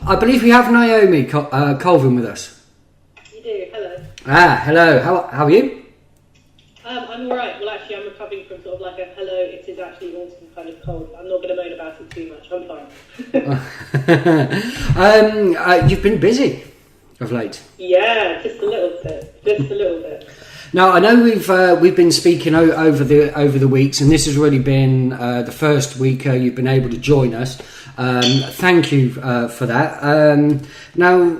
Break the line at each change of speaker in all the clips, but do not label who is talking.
I believe we have Naomi Colvin with us.
You do, hello.
Hello. How are you?
I'm alright. Well, actually, I'm recovering from sort of like a hello, it is actually autumn kind of cold. I'm not going to moan about it too much. I'm
fine. You've been busy of late.
Yeah, just a little bit.
Now, I know we've been speaking over the weeks, and this has really been the first week you've been able to join us. Thank you for that. Now,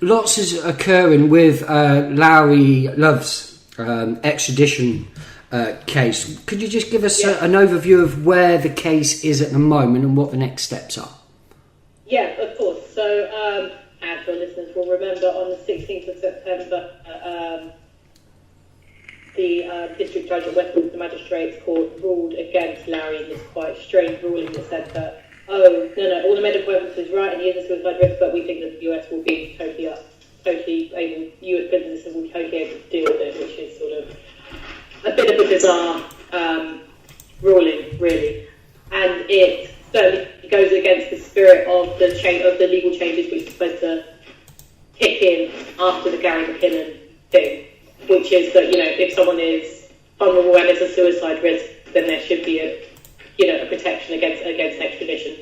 lots is occurring with Lauri Love's extradition case. Could you just give us an overview of where the case is at the moment and what the next steps are?
Yeah, of course. So, as your listeners will remember, on the 16th of September, the district judge at Westminster Magistrates Court ruled against Lauri in this quite strange ruling that said that, all the medical evidence is right and he is a suicide risk, but we think that the US will be US businesses will be totally able to deal with it, which is sort of a bit of a bizarre ruling, really. And it certainly goes against the spirit of the legal changes which are supposed to kick in after the Gary McKinnon thing, which is that, if someone is vulnerable and is a suicide risk, then there should be a protection against extradition.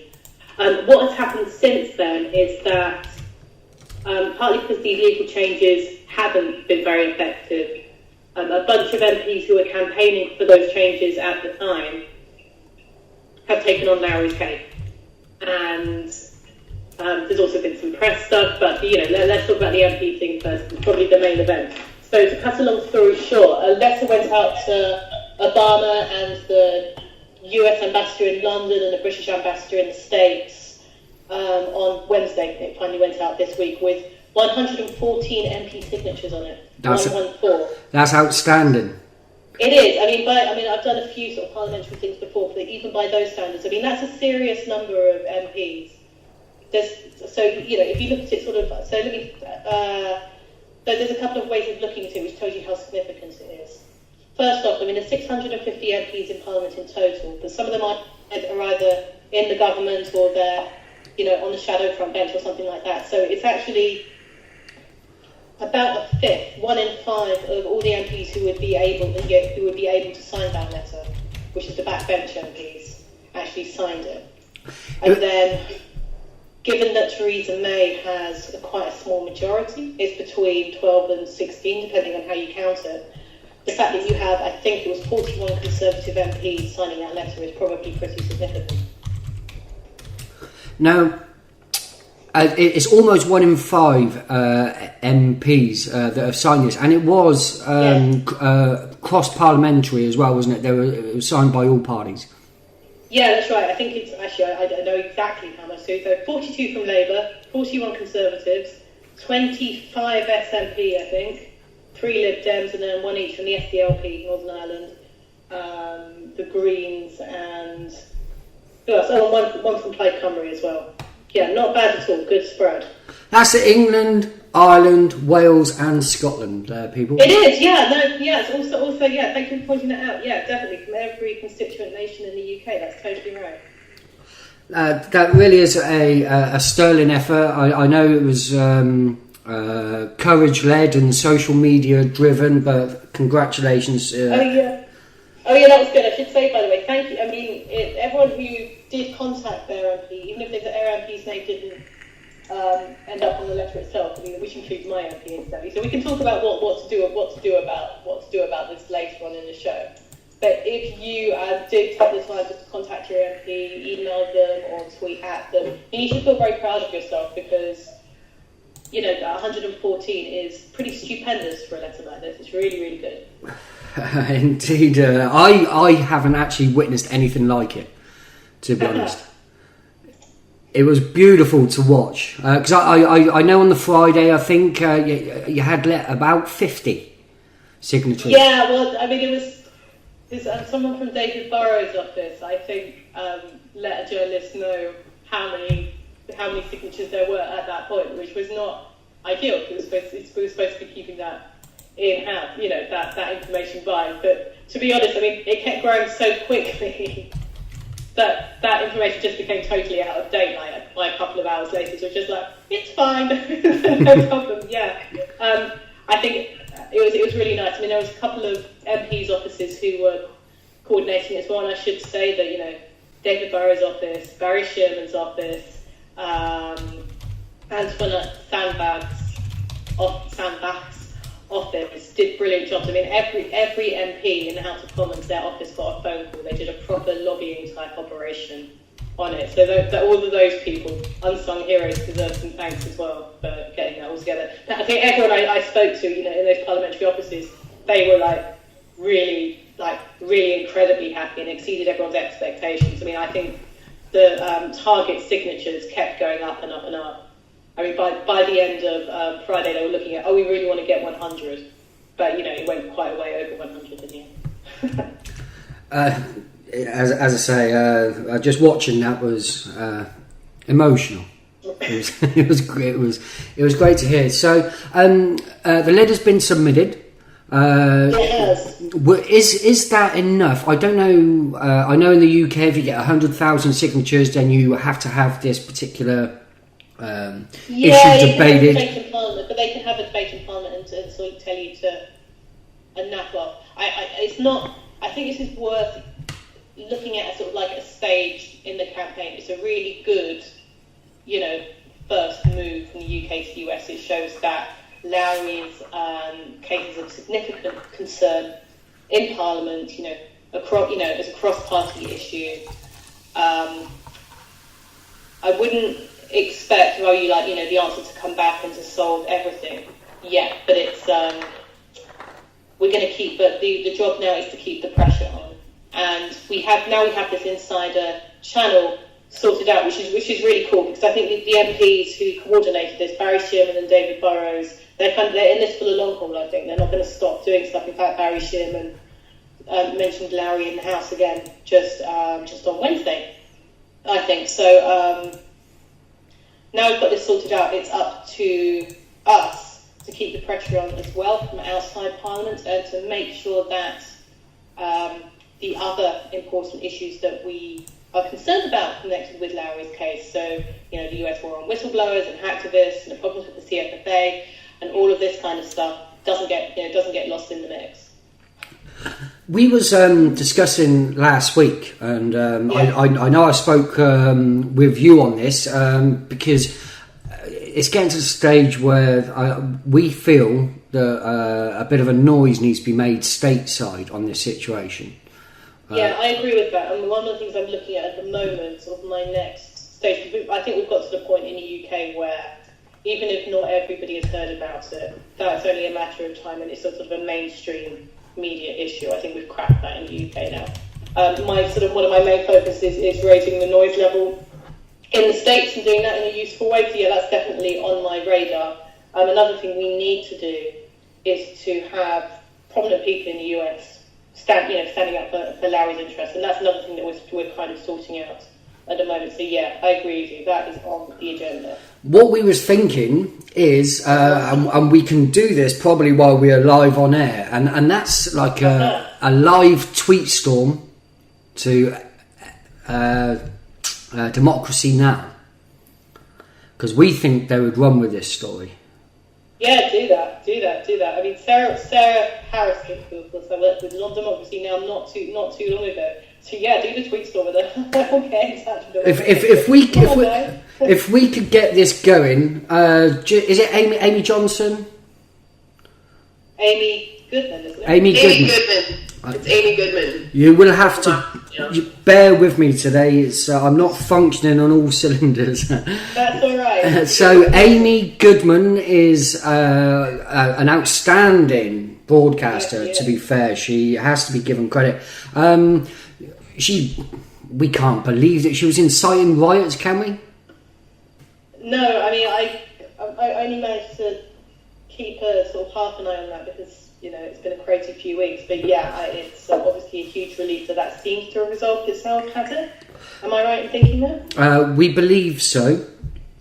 What has happened since then is that, partly because these legal changes haven't been very effective, a bunch of MPs who were campaigning for those changes at the time have taken on Lauri's case. And there's also been some press stuff, but let's talk about the MP thing first. It's probably the main event. So to cut a long story short, a letter went out to Obama and the US ambassador in London and the British ambassador in the States on Wednesday. It finally went out this week with 114 MP signatures on it. 114.
That's outstanding.
It is. I've done a few sort of parliamentary things before, but even by those standards, that's a serious number of MPs. If you look at it there's a couple of ways of looking at it which tells you how significant it is. First off, there's 650 MPs in Parliament in total, but some of them are either in the government or they're, on the shadow front bench or something like that. So it's actually about a fifth, 1 in 5 of all the MPs who would be able to sign that letter, which is the backbench MPs, actually signed it. And then, given that Theresa May has quite a small majority, it's between 12 and 16, depending on how you count it, the fact that you have, I think it was 41 Conservative MPs signing that letter is probably pretty significant. Now,
it's almost 1 in 5 MPs that have signed this, and it was cross-parliamentary as well, wasn't it? It was signed by all parties.
Yeah, that's right. I think it's actually, I don't know exactly how much. So 42 from Labour, 41 Conservatives, 25 SNP, I think, 3 Lib Dems, and then 1 each from the SDLP, Northern Ireland, the Greens, and one from Plaid Cymru as well. Yeah, not bad at all. Good spread.
That's England, Ireland, Wales, and Scotland, people.
It is, yeah. No, yeah. It's also, yeah. Thank you for pointing that out. Yeah, definitely from every constituent nation in the UK. That's totally right.
That really is a sterling effort. I know it was courage-led and social media-driven, but congratulations.
Oh yeah, that was good. I should say, by the way, thank you. Everyone who did contact their MP, even if their MP's name didn't end up on the letter itself, which includes my MP incidentally. So we can talk about what to do about this later on in the show. But if you did take the time just to contact your MP, email them or tweet at them, and you should feel very proud of yourself because, that 114 is pretty stupendous for a letter like this. It's really, really good.
Indeed. I haven't actually witnessed anything like it, to be honest. It was beautiful to watch. Because I know on the Friday, I think you had about 50 signatures.
Yeah, well, it was someone from David Burrow's office, I think, let a journalist know how many signatures there were at that point, which was not ideal. We were supposed to be keeping that in-house, that information by. But to be honest, it kept growing so quickly that information just became totally out of date. like a couple of hours later, so it was just like, it's fine, no problem. Yeah, I think it was really nice. I mean, there was a couple of MPs' offices who were coordinating as well, and I should say that, you know, David Burrow's office, Barry Shearman's office, Antoinette Sandbach's office did brilliant jobs. I mean, every MP in the House of Commons, their office got a phone call. They did a proper lobbying type operation on it. So all of those people, unsung heroes, deserve some thanks as well for getting that all together. I think everyone I spoke to, you know, in those parliamentary offices, they were really incredibly happy and exceeded everyone's expectations. I mean, I think the target signatures kept going up and up and up. I mean, by the end of Friday, they were looking at, we really want to get 100. But, you know, it went quite a way over 100 in the end.
As I say, just watching that was emotional. It was great. It was great to hear. So the letter's been submitted.
Yes.
Is that enough? I don't know. I know in the UK, if you get 100,000 signatures, then you have to have this particular issue debated.
Debate in Parliament, but they can have a debate in Parliament and sort of tell you to nap off. It's not. I think this is worth looking at as sort of like a stage in the campaign. It's a really good, you know, first move from the UK to the US. It shows that Lauri's case is of significant concern in Parliament, you know, across, you know, as a cross-party issue. I wouldn't expect, well, you like, you know, the answer to come back and to solve everything yet, but it's we're going to keep. But the job now is to keep the pressure on, and we have this insider channel sorted out, which is really cool, because I think the MPs who coordinated this, Barry Shearman and David Burrows, they're in this for the long haul. I think they're not going to stop doing stuff. In fact, Barry Shearman mentioned Lauri in the House again just on Wednesday, I think. So now we've got this sorted out, it's up to us to keep the pressure on as well from outside Parliament, and to make sure that the other important issues that we are concerned about connected with Lauri's case, so, you know, the US war on whistleblowers and hacktivists and the problems with the CFFA and all of this kind of stuff doesn't get lost in the mix.
We was discussing last week, and I know I spoke with you on this because it's getting to the stage where we feel that a bit of a noise needs to be made stateside on this situation.
Yeah, I agree with that. And one of the things I'm looking at the moment, sort of my next stage, I think we've got to the point in the UK where even if not everybody has heard about it, that's only a matter of time, and it's sort of a mainstream media issue. I think we've cracked that in the UK now. One of my main focuses is raising the noise level in the States and doing that in a useful way. So yeah, that's definitely on my radar. Another thing we need to do is to have prominent people in the US standing up for Lauri's interests, and that's another thing that we're kind of sorting out at the moment. So yeah, I agree with you. That is on the agenda.
What we was thinking is, and we can do this probably while we are live on air, and that's like a live tweet storm to Democracy Now! Because we think they would run with this story.
Yeah, do that. I mean, Sarah Harris, of course, I worked with Democracy Now! not too long ago. So yeah, do the tweet storm with her. Okay, if we could get this going, is it Amy Johnson? Amy Goodman, isn't it?
Amy Goodman. It's Amy Goodman.
You will have to bear with me today. It's I'm not functioning on all cylinders.
That's all right.
So Amy Goodman is an outstanding broadcaster. To be fair, she has to be given credit. We can't believe that she was inciting riots, can we?
No, I mean, I only managed to keep a sort of half an eye on that because, you know, it's been a crazy few weeks. But yeah, it's obviously a huge relief that seems to have resolved itself, has it? Am I right in thinking that?
We believe so.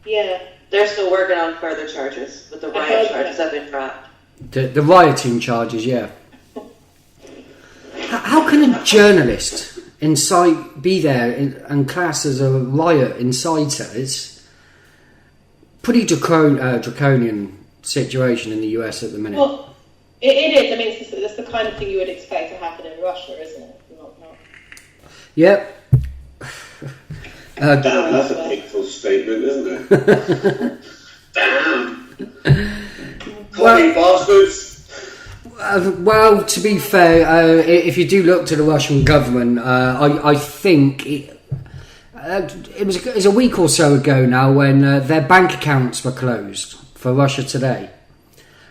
Yeah.
They're still working on further charges, but the riot charges have been dropped.
The rioting charges, yeah. How can a journalist be there and class as a riot inciter? pretty draconian situation in the US at the minute.
Well, it is. I mean, it's the kind of thing you would expect to happen in Russia, isn't it? Not.
Yep.
Damn, that's a hateful statement, isn't it? Damn. Commie bastards.
Well, to be fair, if you do look to the Russian government, I think it was a week or so ago now when their bank accounts were closed for Russia Today.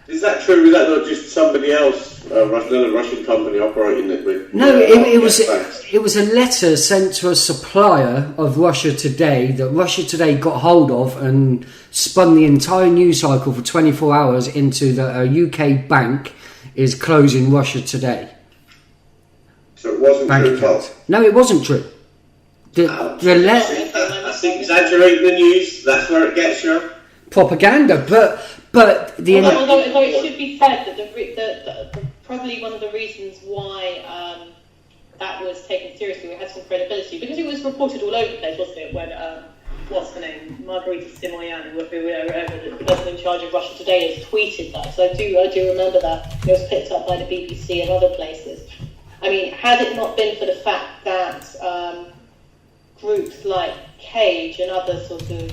Is that true? Is that not just somebody else, another Russian company operating it with?
No, it was a letter sent to a supplier of Russia Today that Russia Today got hold of and spun the entire news cycle for 24 hours into the UK bank is closing Russia Today.
So it wasn't
bank
true at all?
No, it wasn't true.
That's exaggerating the news. That's where it gets you.
Propaganda, but
although it should be said that the probably one of the reasons why that was taken seriously, we had some credibility, because it was reported all over the place, wasn't it? When what's her name, Margarita Simoyan, whoever the person in charge of Russia Today, has tweeted that. So I do remember that it was picked up by the BBC and other places. I mean, had it not been for the fact that groups like Cage and other sort of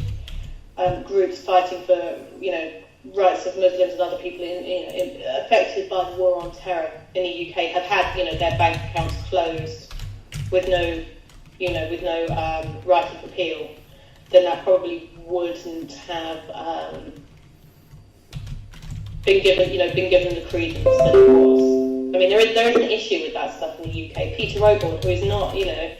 groups fighting for, rights of Muslims and other people affected by the war on terror in the UK have had, their bank accounts closed with no right of appeal, then that probably wouldn't have been given the credence that it was. I mean, there is an issue with that stuff in the UK. Peter Robourne, who is not a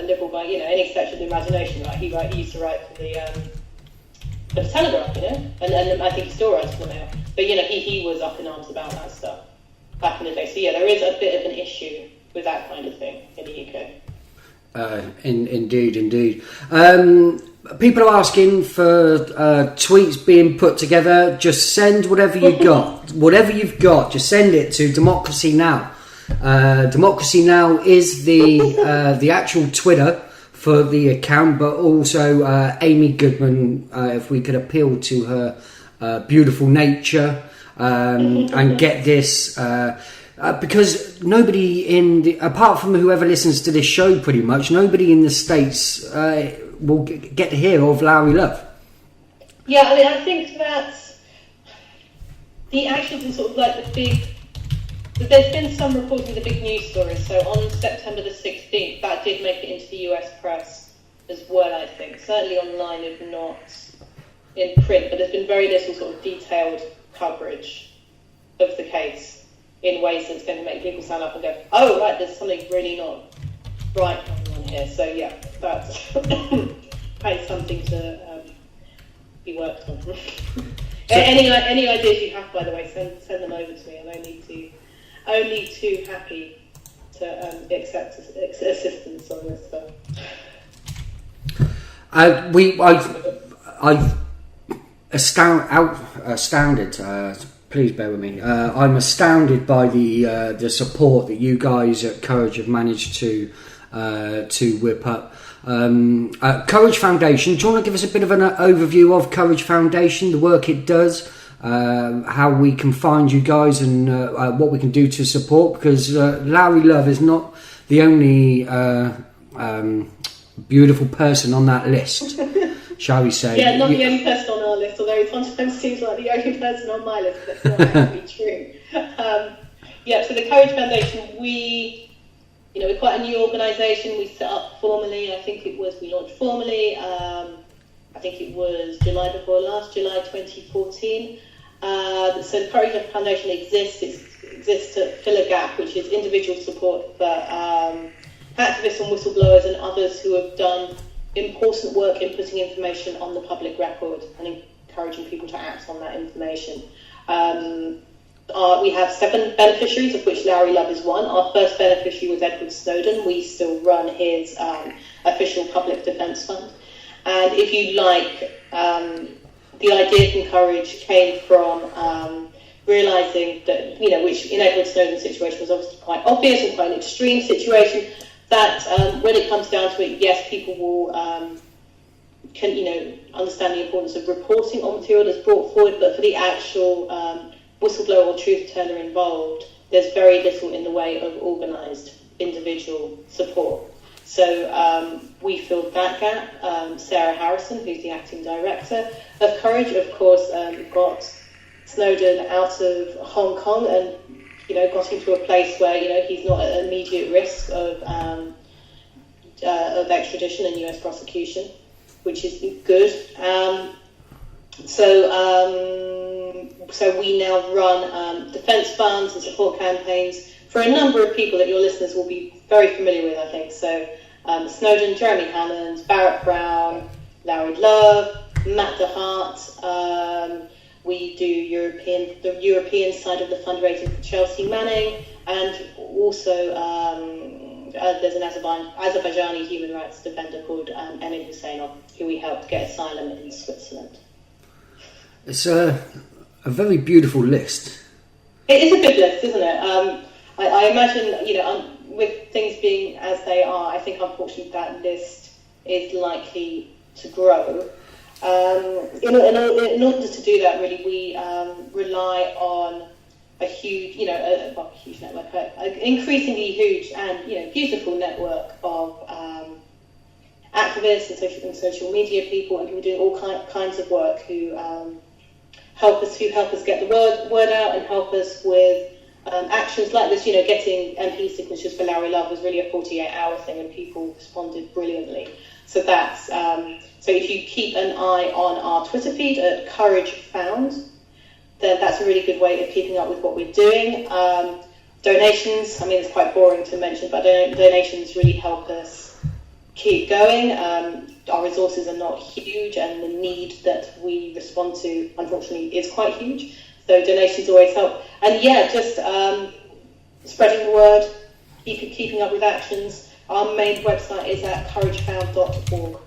liberal by any stretch of the imagination, right? He used to write for the Telegraph, and I think he still writes for the Mail. But he was up in arms about that stuff back in the day. So there is a bit of an issue with that kind of thing in the UK.
Indeed. People are asking for tweets being put together. Just send whatever you got. Whatever you've got, just send it to Democracy Now. Democracy Now is the actual Twitter for the account, but also Amy Goodman, if we could appeal to her beautiful nature and get this, because nobody apart from whoever listens to this show, pretty much nobody in the States will get to hear of Lauri Love.
Yeah, I mean, I think that the actions are sort of like the big. There's been some reporting of the big news stories. So on September the 16th, that did make it into the US press as well, I think. Certainly online, if not in print. But there's been very little sort of detailed coverage of the case in ways that's going to make people stand up and go, oh, right, there's something really not right going on here. So, yeah, that's something to be worked on. Any ideas you have, by the way, send them over to me. I'm only too happy to accept assistance on this stuff. I've
astounded. Please bear with me. I'm astounded by the support that you guys at Courage have managed to whip up. Courage Foundation. Do you want to give us a bit of an overview of Courage Foundation, the work it does? How we can find you guys and what we can do to support, because Lauri Love is not the only beautiful person on that list, shall we say.
Yeah, not the only person on our list, although it sometimes seems like the only person on my list, but that's not actually true. So the Courage Foundation, we're quite a new organisation. We set up formally, we launched formally, I think it was July before last, July 2014. So the Courage Foundation exists to fill a gap, which is individual support for activists and whistleblowers and others who have done important work in putting information on the public record and encouraging people to act on that information. We have 7 beneficiaries, of which Lauri Love is one. Our first beneficiary was Edward Snowden. We still run his official public defence fund. And if you like, the idea from Courage came from realising that, which in Edward Snowden's situation was obviously quite obvious and quite an extreme situation, that when it comes down to it, yes, people will can understand the importance of reporting on material that's brought forward, but for the actual whistleblower or truth teller involved, there's very little in the way of organised individual support. So we filled that gap. Sarah Harrison, who's the acting director of Courage, of course, got Snowden out of Hong Kong and got him to a place where he's not at immediate risk of extradition and US prosecution, which is good. So we now run defence funds and support campaigns for a number of people that your listeners will be very familiar with, I think. So Snowden, Jeremy Hammond, Barrett Brown, Lauri Love, Matt DeHart. We do the European side of the fundraising for Chelsea Manning, and also there's an Azerbaijani human rights defender called Emin Husseinov, who we helped get asylum in Switzerland.
It's a very beautiful list.
It is a good list, isn't it? I imagine, with things being as they are, I think unfortunately that list is likely to grow. In order to do that, really, we rely on a huge, huge network, an increasingly huge and beautiful network of activists and social media people and people doing all kinds of work who help us get the word out and help us with actions like this. Getting MP signatures for Lauri Love was really a 48-hour thing, and people responded brilliantly. So that's so if you keep an eye on our Twitter feed at Courage Found, then that's a really good way of keeping up with what we're doing. Donations, I mean, it's quite boring to mention, but donations really help us keep going. Our resources are not huge, and the need that we respond to, unfortunately, is quite huge. So donations always help. And just spreading the word, keeping up with actions. Our main website is at couragefound.org.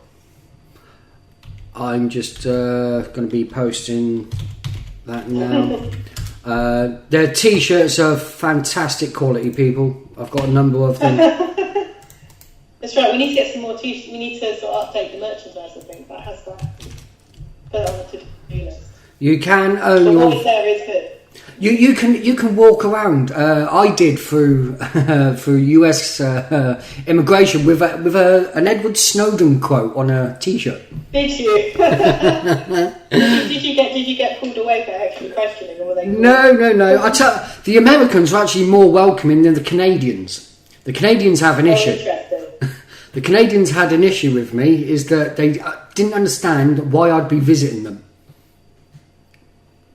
I'm just going to be posting that now. Their t-shirts are fantastic quality, people. I've got a number of them.
That's right, we need to get some more t-shirts. We need to sort of update the merchandise, I think. That has to put it on the to-do list.
You can own your...
What is there is good.
You can walk around. I did through US immigration with an Edward Snowden quote on a T-shirt.
Did you? did you get pulled away for extra questioning, or were they?
No. The Americans are actually more welcoming than the Canadians. The Canadians have an issue.
Interesting.
The Canadians had an issue with me, is that they didn't understand why I'd be visiting them.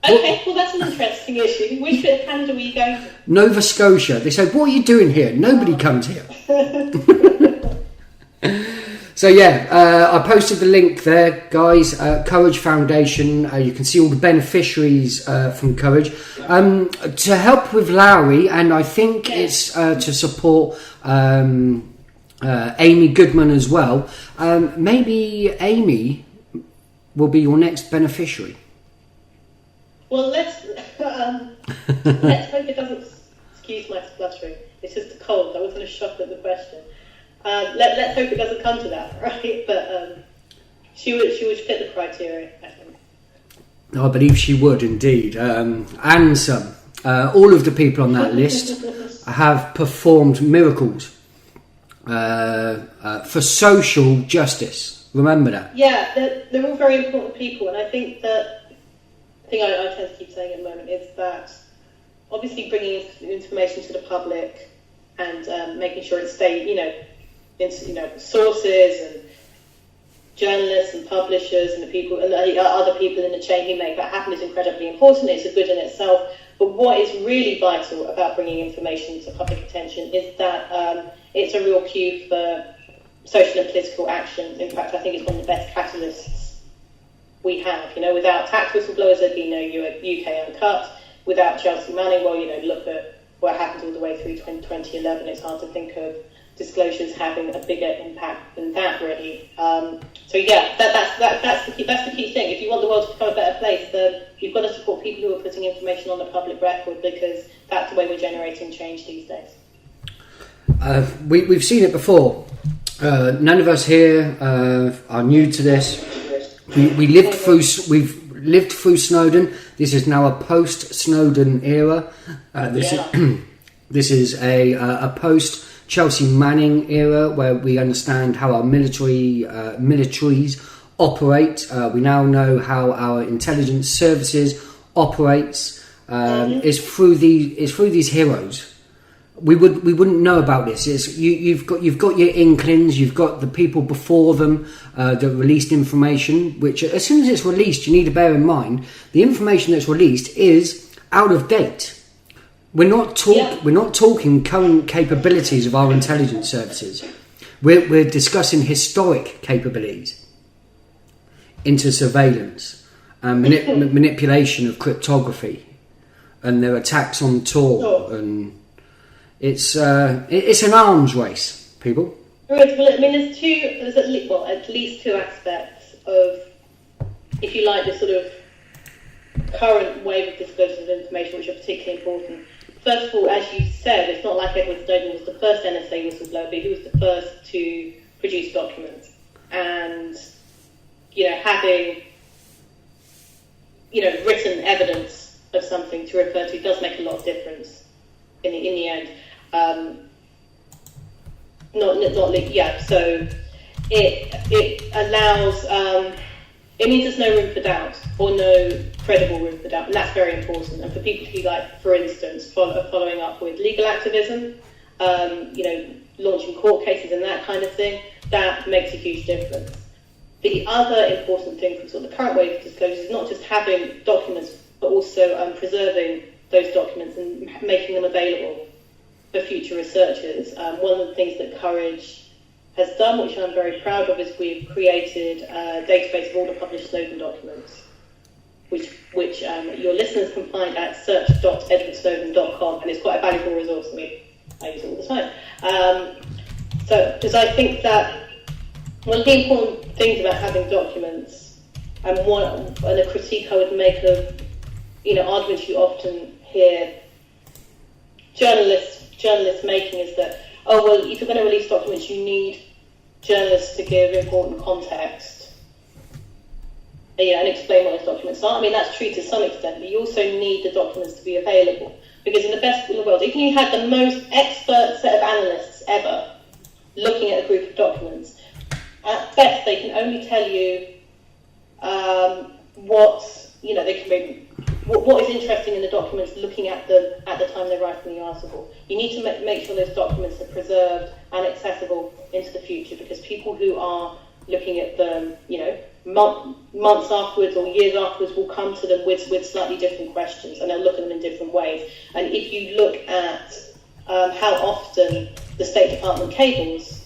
Okay, well that's an interesting issue. Which bit of Canada were you going to?
Nova Scotia. They said, what are you doing here? Nobody comes here. So I posted the link there, guys. Courage Foundation. You can see all the beneficiaries from Courage. To help with Lauri, and I think it's to support Amy Goodman as well. Maybe Amy will be your next beneficiary.
Well, let's hope it doesn't. Excuse my spluttering. It's just a cold. I wasn't a shock at the question. Let's hope it doesn't come to that, right? But she would fit the criteria, I think.
I believe she would indeed, and some. All of the people on that list have performed miracles for social justice. Remember that.
Yeah, they're all very important people, and I think that. The thing I tend to keep saying at the moment is that obviously bringing information to the public and making sure it stays, sources and journalists and publishers and the people and the other people in the chain who make that happen is incredibly important. It's a good in itself. But what is really vital about bringing information to public attention is that it's a real cue for social and political action. In fact, I think it's one of the best catalysts we have. Without tax whistleblowers, there'd be no UK Uncut. Without Chelsea Manning, look at what happened all the way through 2011. It's hard to think of disclosures having a bigger impact than that, really. That's the key thing. If you want the world to become a better place, then you've got to support people who are putting information on the public record, because that's the way we're generating change these days.
We've seen it before. None of us here are new to this. we've lived through Snowden. This is now a post-Snowden era. This is a post-Chelsea Manning era where we understand how our militaries operate. We now know how our intelligence services operates. Is through these heroes. We wouldn't know about this. You've got your inklings. You've got the people before them that released information. Which, as soon as it's released, you need to bear in mind the information that's released is out of date. We're not talking current capabilities of our intelligence services. We're discussing historic capabilities into surveillance and manipulation of cryptography and their attacks on Tor, and it's an arms race, people.
Right, well, I mean, there's at least two aspects of, if you like, the sort of current wave of disclosure of information which are particularly important. First of all, as you said, it's not like Edward Snowden was the first NSA whistleblower, but he was the first to produce documents. And, having, written evidence of something to refer to does make a lot of difference in the end. So it allows, it means there's no room for doubt, or no credible room for doubt, and that's very important. And for people to be like, for instance, following up with legal activism, launching court cases and that kind of thing, that makes a huge difference. The other important thing from sort of the current wave of disclosure is not just having documents, but also preserving those documents and making them available for future researchers. One of the things that Courage has done, which I'm very proud of, is we've created a database of all the published Snowden documents, which your listeners can find at search.edwardsnowden.com, and it's quite a valuable resource. I use it all the time. Because I think that one of the important things about having documents, and a critique I would make of, arguments you often hear journalists making, is that, if you're going to release documents, you need journalists to give important context, and explain what those documents are. I mean, that's true to some extent, but you also need the documents to be available, because in the best in the world, if you had the most expert set of analysts ever looking at a group of documents, at best they can only tell you what is interesting in the documents looking at the time they're writing the article. You need to make sure those documents are preserved and accessible into the future, because people who are looking at them, months afterwards or years afterwards will come to them with slightly different questions, and they'll look at them in different ways. And if you look at how often the State Department cables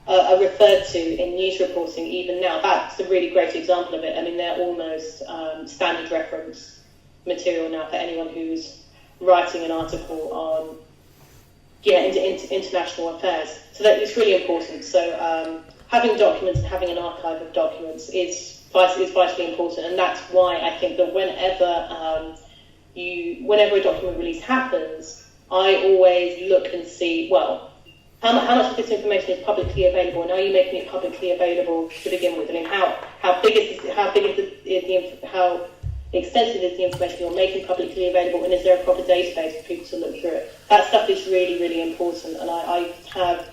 are referred to in news reporting, even now, that's a really great example of it. I mean, they're almost standard reference material now for anyone who's writing an article on international affairs. So that is really important. So having documents and having an archive of documents is vitally important, and that's why I think that whenever a document release happens, I always look and see, how much of this information is publicly available, and are you making it publicly available to begin with? I mean, how extensive is the information you're making publicly available, and is there a proper database for people to look through it? That stuff is really, really important, and I have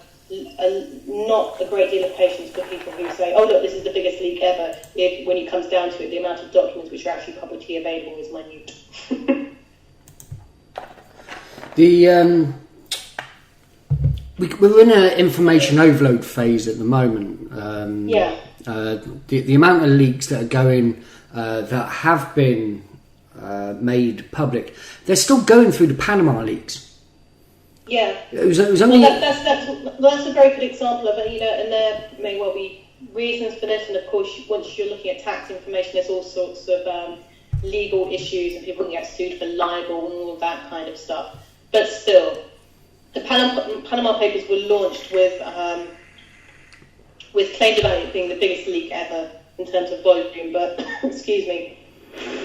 not a great deal of patience for people who say, oh look, this is the biggest leak ever, if when it comes down to it, the amount of documents which are actually publicly available is minute.
We're in an information overload phase at the moment. The amount of leaks that are going, that have been made public, they're still going through the Panama leaks.
Yeah.
It was only...
that's a very good example of it, and there may well be reasons for this, and of course, once you're looking at tax information, there's all sorts of legal issues, and people can get sued for libel and all of that kind of stuff. But still, the Panama Papers were launched with claims about it being the biggest leak ever in terms of volume, but excuse me,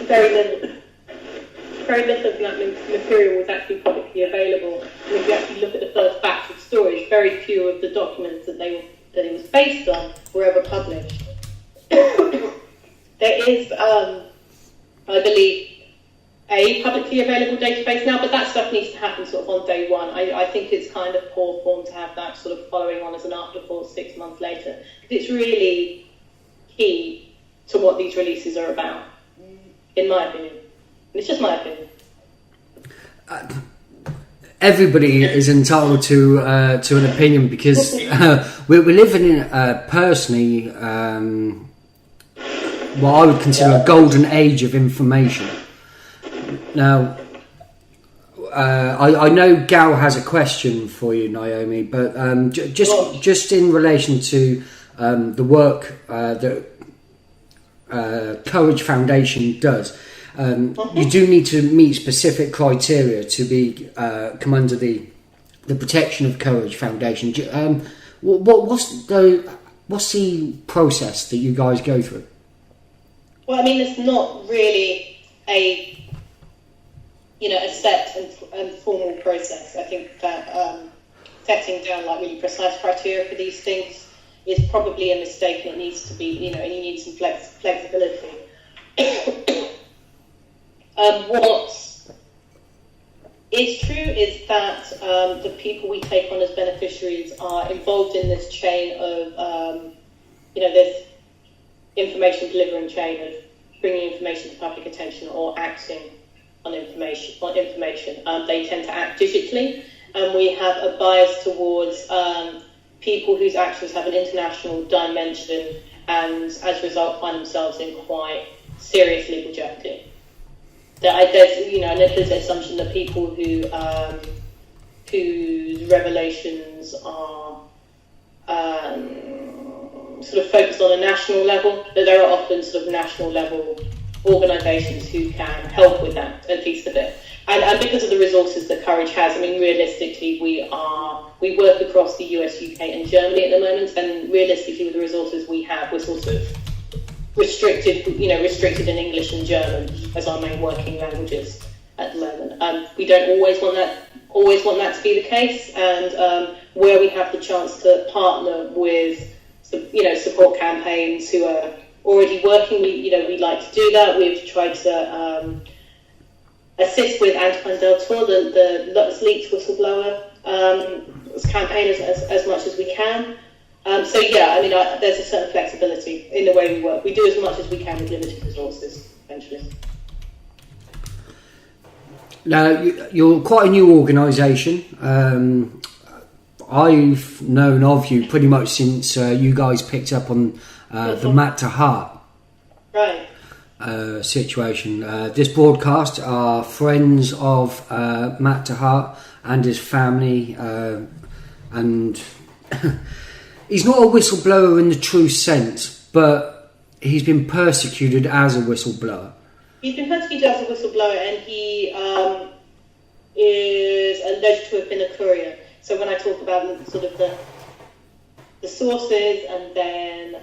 very little of that material was actually publicly available. And if you actually look at the first batch of storage, very few of the documents that it was based on were ever published. There is, I believe, a publicly available database now, but that stuff needs to happen sort of on day one. I think it's kind of poor form to have that sort of following on as an afterthought 6 months later. It's really key to what these releases are about, in my opinion. It's just my opinion.
Everybody is entitled to an opinion, because we're living in personally what I would consider a golden age of information. Now, I know Gal has a question for you, Naomi, but just in relation to the work that Courage Foundation does. You do need to meet specific criteria to be come under the protection of Courage Foundation. What's the process that you guys go through?
Well, I mean, it's not really a set and formal process. I think that setting down like really precise criteria for these things is probably a mistake, and it needs to be, and you need some flexibility. What is true is that the people we take on as beneficiaries are involved in this chain of, this information delivering chain of bringing information to public attention or acting on information. They tend to act digitally, and we have a bias towards people whose actions have an international dimension and as a result find themselves in quite serious legal jeopardy. There's an assumption that people whose revelations are sort of focused on a national level, that there are often sort of national level organisations who can help with that, at least a bit. And because of the resources that Courage has, I mean, realistically, we work across the US, UK and Germany at the moment, and realistically with the resources we have, we're sort of restricted in English and German as our main working languages at the moment. We don't always want that to be the case, and where we have the chance to partner with support campaigns who are already working, we'd like to do that. We've tried to assist with Antoine Deltour, the LuxLeaks whistleblower campaign as much as we can. There's a certain flexibility in the way we work. We do as much as we can with limited resources, eventually.
Now, you're quite a new organisation. I've known of you pretty much since you guys picked up on the Matt to Heart situation. This broadcast are friends of Matt to Heart and his family, and he's not a whistleblower in the true sense, but he's been persecuted as a whistleblower.
He's been persecuted as a whistleblower, and he is alleged to have been a courier. So when I talk about sort of the sources, and then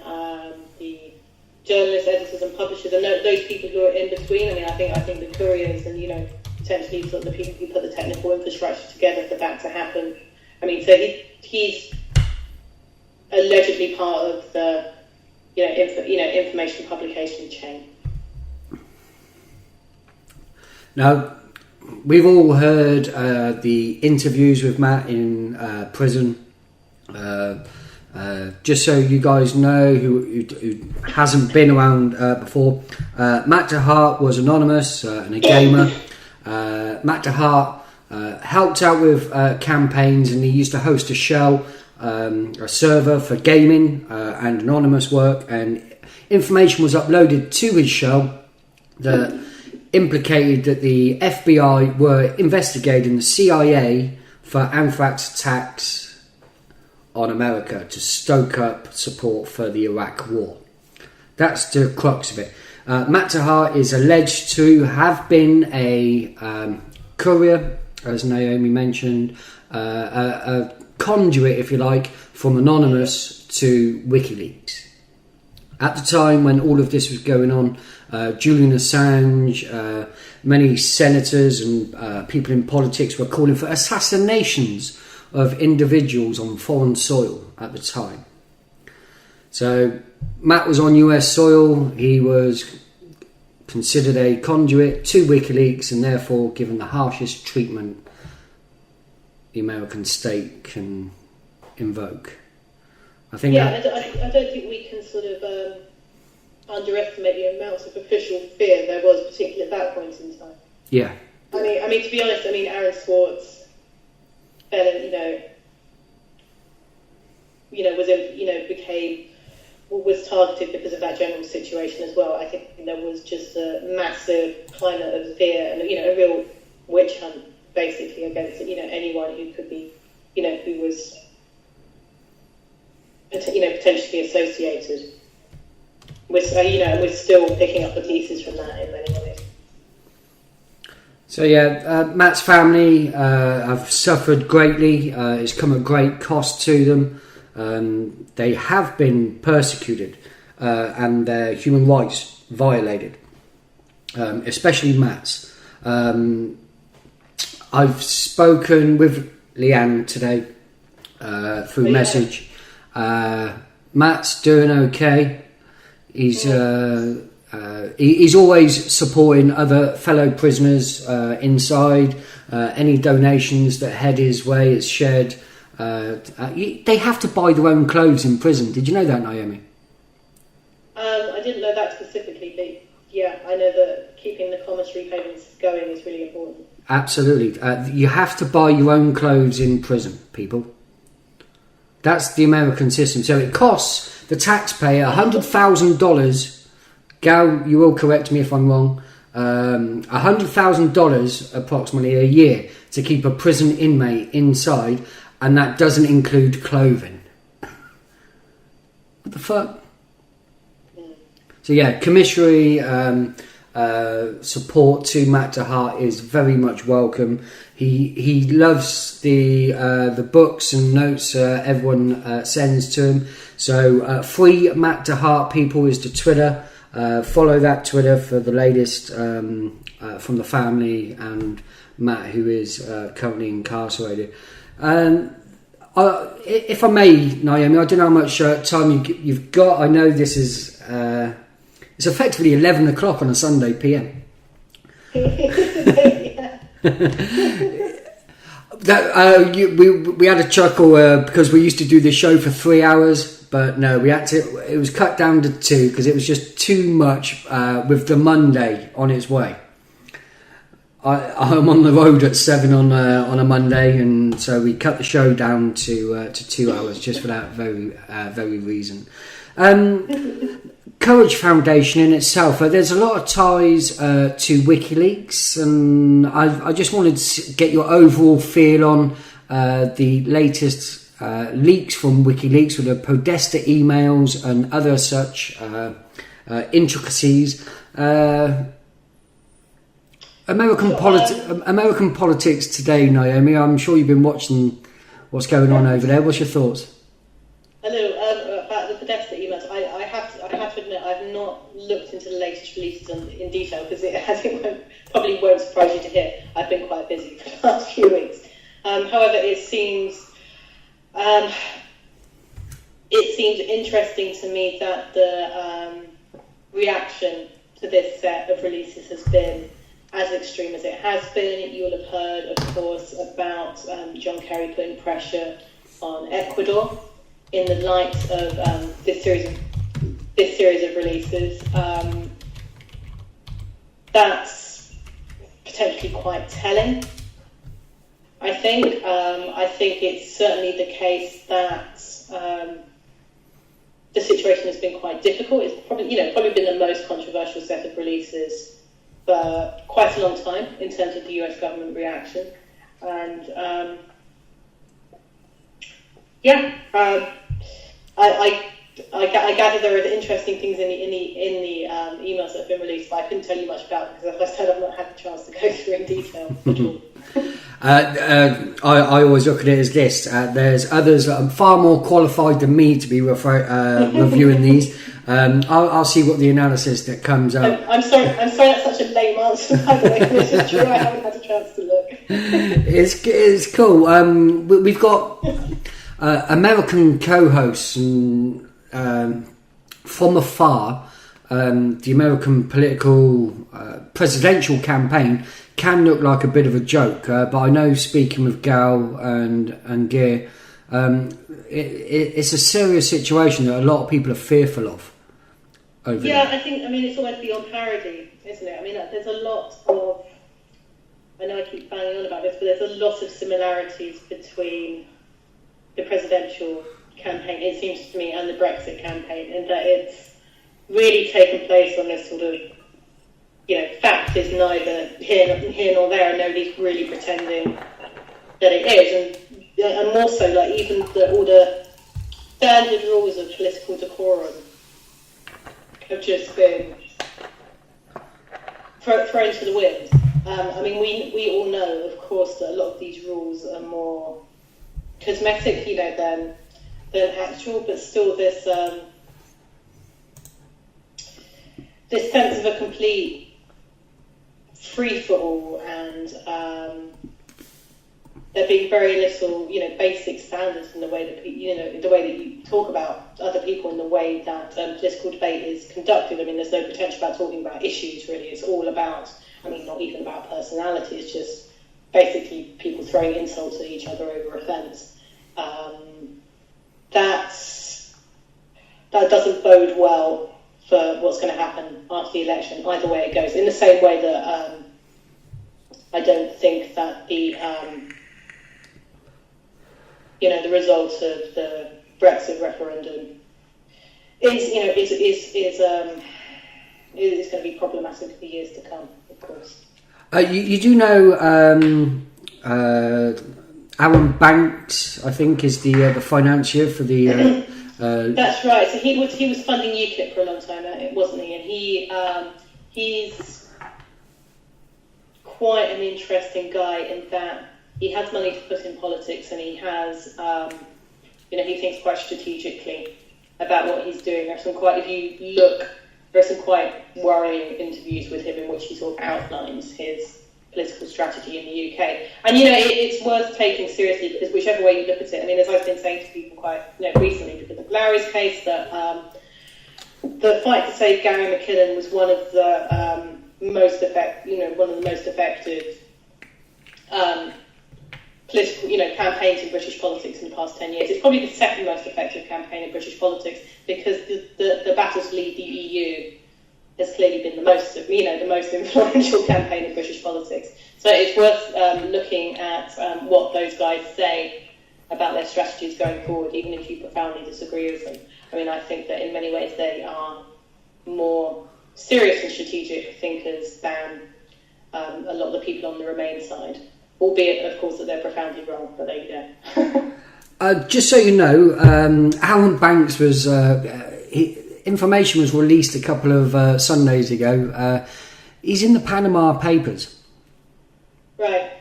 the journalists, editors, and publishers, and those people who are in between, I think the couriers and potentially sort of the people who put the technical infrastructure together for that to happen. I mean, so he's allegedly part of the information publication chain.
Now, we've all heard the interviews with Matt in prison. Just so you guys know, who hasn't been around before, Matt to Heart was anonymous and a gamer. Matt to Heart helped out with campaigns, and he used to host a show, a server for gaming and anonymous work, and information was uploaded to his show that implicated that the FBI were investigating the CIA for anthrax attacks on America to stoke up support for the Iraq War. That's the crux of it. Matt to Heart is alleged to have been a courier, as Naomi mentioned, a conduit, if you like, from Anonymous to WikiLeaks. At the time when all of this was going on, Julian Assange, many senators and people in politics were calling for assassinations of individuals on foreign soil at the time. So Matt was on US soil. He was considered a conduit to WikiLeaks and therefore given the harshest treatment the American state can invoke. I think.
Yeah, I don't think we can sort of underestimate the amounts of official fear there was, particularly at that point in time.
Yeah.
I mean, to be honest, Aaron Swartz fell in, was targeted because of that general situation as well. I think there was just a massive climate of fear and, a real witch hunt, basically, against, anyone who could be, who was, potentially associated. We're still picking up the pieces from that in many ways.
So Matt's family have suffered greatly. It's come at great cost to them. They have been persecuted and their human rights violated, especially Matt's. I've spoken with Leanne today through message. Matt's doing okay. He's always supporting other fellow prisoners inside. Any donations that head his way, it's shared. They have to buy their own clothes in prison. Did you know that, Naomi?
I didn't know that specifically, but yeah, I know that keeping the commissary payments going is really important. Absolutely.
You have to buy your own clothes in prison, people. That's the American system. So it costs the taxpayer $100,000. Gal, you will correct me if I'm wrong. $100,000 approximately a year to keep a prison inmate inside, and that doesn't include clothing. What the fuck? So commissary support to Matt DeHart is very much welcome. He loves the books and notes everyone sends to him. So free Matt DeHart, people, is the Twitter. Follow that Twitter for the latest from the family and Matt, who is currently incarcerated. If I may, Naomi, I don't know how much time you've got. I know this is it's effectively 11 o'clock on a Sunday PM. We had a chuckle because we used to do the show for 3 hours, but no, it was cut down to 2 because it was just too much with the Monday on its way. I'm on the road at 7 on a Monday, and so we cut the show down to 2 hours just for that very reason. Courage Foundation in itself, there's a lot of ties to WikiLeaks, and I just wanted to get your overall feel on the latest leaks from WikiLeaks with the Podesta emails and other such intricacies. American politics today, Naomi. I'm sure you've been watching what's going on over there. What's your thoughts?
Hello, about the Podesta emails. I have to admit I've not looked into the latest releases in detail because probably won't surprise you to hear I've been quite busy for the last few weeks. However, it seems interesting to me that the reaction to this set of releases has been as extreme as it has been. You'll have heard, of course, about John Kerry putting pressure on Ecuador in the light of this series of releases. That's potentially quite telling. I think it's certainly the case that the situation has been quite difficult. It's probably been the most controversial set of releases for quite a long time in terms of the US government reaction, and I gather there are interesting things in the emails that have been released, but I couldn't tell you much about them because, as I said, I've not had the chance to go through in detail at all.
I always look at it as this. There's others that are far more qualified than me to be reviewing these. I'll see what the analysis that comes out.
I'm sorry that's such a lame answer, by the way. This is true. I haven't had a chance to look.
It's cool. We've got American co-hosts and from afar, the American presidential campaign can look like a bit of a joke. But I know, speaking with Gal and Gear, it's a serious situation that a lot of people are fearful of. Over there.
I mean, it's almost beyond parody, isn't it? I mean, there's a lot of, I know I keep banging on about this, but there's a lot of similarities between the presidential campaign, it seems to me, and the Brexit campaign, in that it's really taken place on this sort of, fact is neither here nor there, and nobody's really pretending that it is. And more so, like, even all the standard rules of political decorum have just been thrown to the wind. I mean, we all know, of course, that a lot of these rules are more cosmetic, than actual, but still this sense of a complete free-for-all, and there being very little, basic standards in the way that the way that you talk about other people, in the way that political debate is conducted. I mean, there's no pretension about talking about issues. Really, it's all about. I mean, not even about personality. It's just basically people throwing insults at each other over a fence. That doesn't bode well for what's going to happen after the election, either way it goes. In the same way that I don't think that the result of the Brexit referendum is going to be problematic for years to come, of course.
You do know Aaron Banks, I think, is the financier for the.
That's right. So he was funding UKIP for a long time, wasn't he? And he's quite an interesting guy in that he has money to put in politics, and he has, he thinks quite strategically about what he's doing. There are some quite worrying interviews with him in which he sort of outlines his political strategy in the UK. And, it's worth taking seriously, because whichever way you look at it, I mean, as I've been saying to people quite recently, because of Lauri's case, that the fight to save Gary McKinnon was one of the most effective political, campaigns in British politics in the past 10 years. It's probably the second most effective campaign in British politics, because the battle to leave the EU has clearly been the most influential campaign in British politics. So it's worth looking at what those guys say about their strategies going forward, even if you profoundly disagree with them. I mean, I think that in many ways they are more serious and strategic thinkers than a lot of the people on the Remain side, albeit, of course, that they're profoundly wrong, but there you go.
Just so you know, Alan Banks was... information was released a couple of Sundays ago. He's in the Panama Papers.
Right.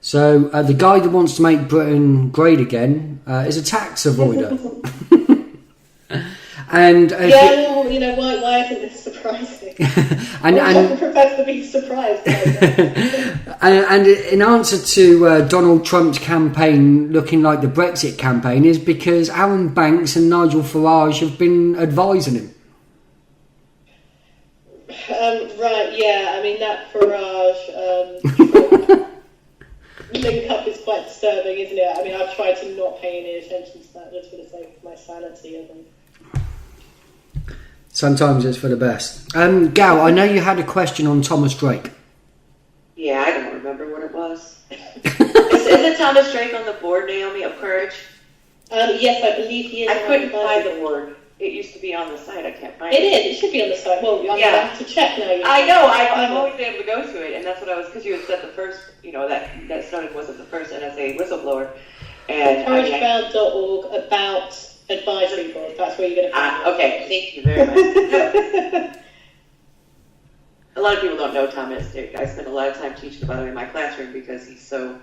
So the guy that wants to make Britain great again is a tax avoider. And
why isn't this surprising?
and
I profess to be surprised.
And in answer to Donald Trump's campaign looking like the Brexit campaign is because Alan Banks and Nigel Farage have been advising him.
Right, yeah. I mean, that Farage link up is quite disturbing, isn't it? I mean, I've tried to not pay any attention to that just for the sake of my sanity, I think.
Sometimes it's for the best. Gal, I know you had a question on Thomas Drake.
Yeah, I don't remember what it was. Isn't Thomas Drake on the board, Naomi, of Courage?
Yes, I believe he is.
I couldn't find the word. It used to be on the site. I can't find it.
It is. It should be on the site. Well, I'm going to have to check now.
I know. I've always been able to go to it, and that's what I was, because you had said the first, that Snowden wasn't the first NSA whistleblower. And
CourageFound.org about advisory board. That's where you're going to find it.
Okay, thank you very much. A lot of people don't know Thomas. I spend a lot of time teaching about him in my classroom because he's so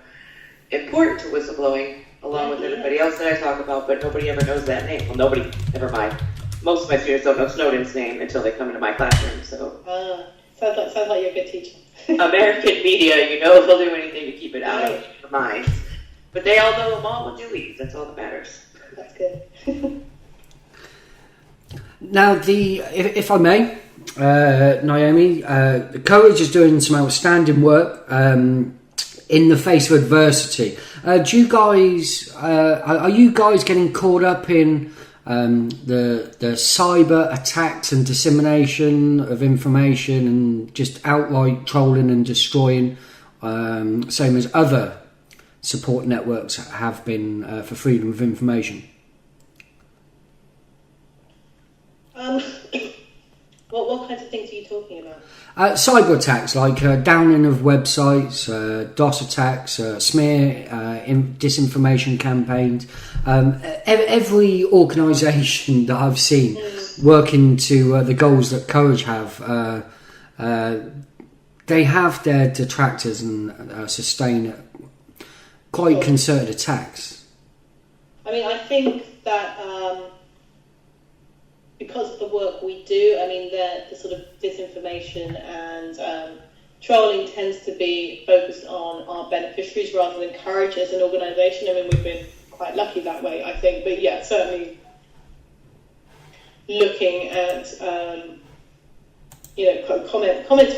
important to whistleblowing, along with everybody else that I talk about, but nobody ever knows that name. Well, nobody, never mind. Most of my students don't know Snowden's name until they come into my classroom, so.
Sounds like you're a good teacher.
American media, they'll do anything to keep it out of their minds. But they all know them all with Dewey's. That's all that matters.
That's good.
Now, if I may, Naomi, Courage is doing some outstanding work in the face of adversity. Do you guys, are you guys getting caught up in the cyber attacks and dissemination of information and just outright trolling and destroying, same as other support networks have been for freedom of information?
What kinds of things are you talking about?
Cyber attacks, like downing of websites, DOS attacks, smear, disinformation campaigns. Every organisation that I've seen working to the goals that Courage have, they have their detractors and sustain quite concerted attacks.
I mean, I think that because of the work we do, I mean, the sort of disinformation and trolling tends to be focused on our beneficiaries rather than Courage as an organisation. I mean, we've been quite lucky that way, I think. But yeah, certainly looking at comments